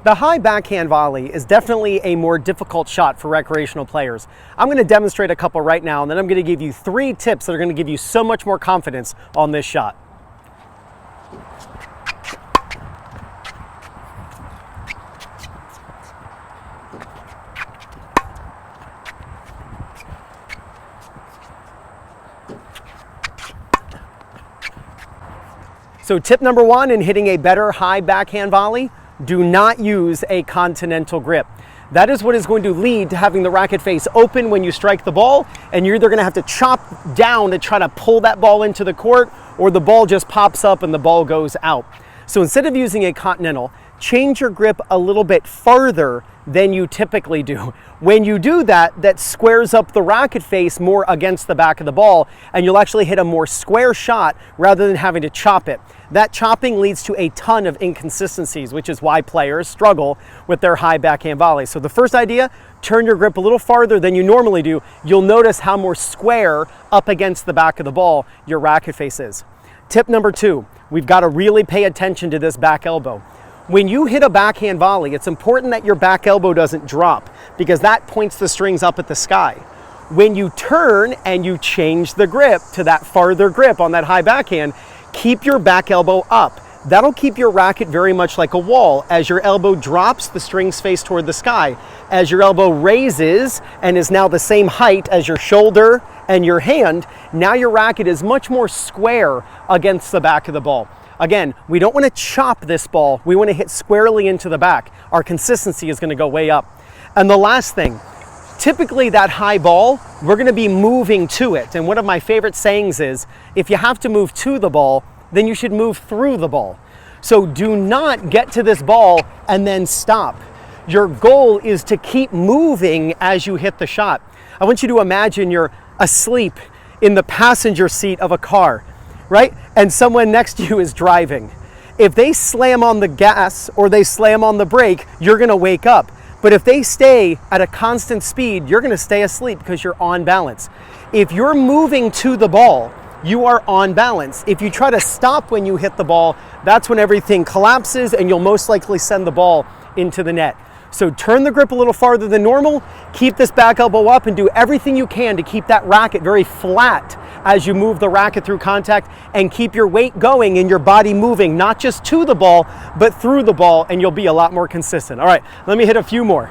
The high backhand volley is definitely a more difficult shot for recreational players. I'm going to demonstrate a couple right now, and then I'm going to give you 3 tips that are going to give you so much more confidence on this shot. So tip number 1 in hitting a better high backhand volley: do not use a continental grip. That is what is going to lead to having the racket face open when you strike the ball, and you're either going to have to chop down to try to pull that ball into the court, or the ball just pops up and the ball goes out. So instead of using a continental, change your grip a little bit farther than you typically do. When you do that, that squares up the racket face more against the back of the ball, and you'll actually hit a more square shot rather than having to chop it. That chopping leads to a ton of inconsistencies, which is why players struggle with their high backhand volley. So the first idea, turn your grip a little farther than you normally do. You'll notice how more square up against the back of the ball your racket face is. Tip number 2, we've got to really pay attention to this back elbow. When you hit a backhand volley, it's important that your back elbow doesn't drop, because that points the strings up at the sky. When you turn and you change the grip to that farther grip on that high backhand, keep your back elbow up. That'll keep your racket very much like a wall. As your elbow drops, the strings face toward the sky. As your elbow raises and is now the same height as your shoulder and your hand, now your racket is much more square against the back of the ball. Again, we don't want to chop this ball. We want to hit squarely into the back. Our consistency is going to go way up. And the last thing, typically that high ball, we're going to be moving to it. And one of my favorite sayings is, if you have to move to the ball, then you should move through the ball. So do not get to this ball and then stop. Your goal is to keep moving as you hit the shot. I want you to imagine you're asleep in the passenger seat of a car, right? And someone next to you is driving. If they slam on the gas or they slam on the brake, you're gonna wake up. But if they stay at a constant speed, you're gonna stay asleep because you're on balance. If you're moving to the ball, you are on balance. If you try to stop when you hit the ball, that's when everything collapses and you'll most likely send the ball into the net. So turn the grip a little farther than normal, keep this back elbow up, and do everything you can to keep that racket very flat as you move the racket through contact, and keep your weight going and your body moving, not just to the ball, but through the ball, and you'll be a lot more consistent. All right, let me hit a few more.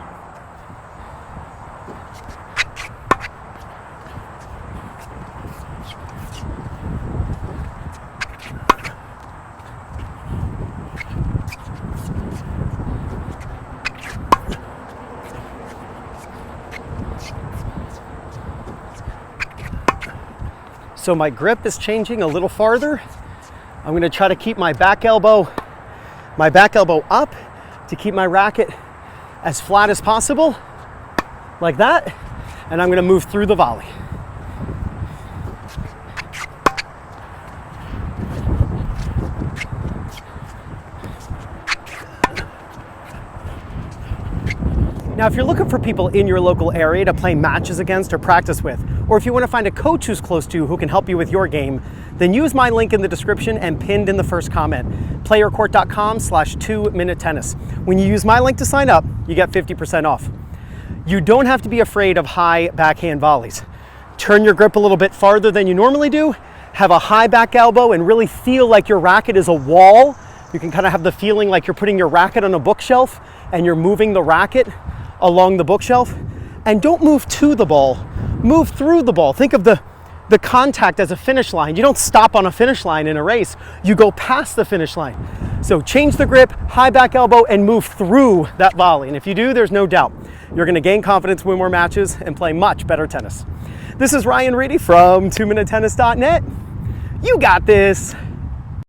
So my grip is changing a little farther. I'm going to try to keep my back elbow up to keep my racket as flat as possible, like that. And I'm going to move through the volley. Now, if you're looking for people in your local area to play matches against or practice with, or if you want to find a coach who's close to you who can help you with your game, then use my link in the description and pinned in the first comment, playercourt.com/2minutetennis. When you use my link to sign up, you get 50% off. You don't have to be afraid of high backhand volleys. Turn your grip a little bit farther than you normally do, have a high back elbow, and really feel like your racket is a wall. You can kind of have the feeling like you're putting your racket on a bookshelf and you're moving the racket along the bookshelf. And don't move to the ball, move through the ball. Think of the contact as a finish line. You don't stop on a finish line in a race, you go past the finish line. So change the grip, high back elbow, and move through that volley. And if you do, there's no doubt you're gonna gain confidence, win more matches, and play much better tennis. This is Ryan Reedy from 2minutetennis.net. You got this.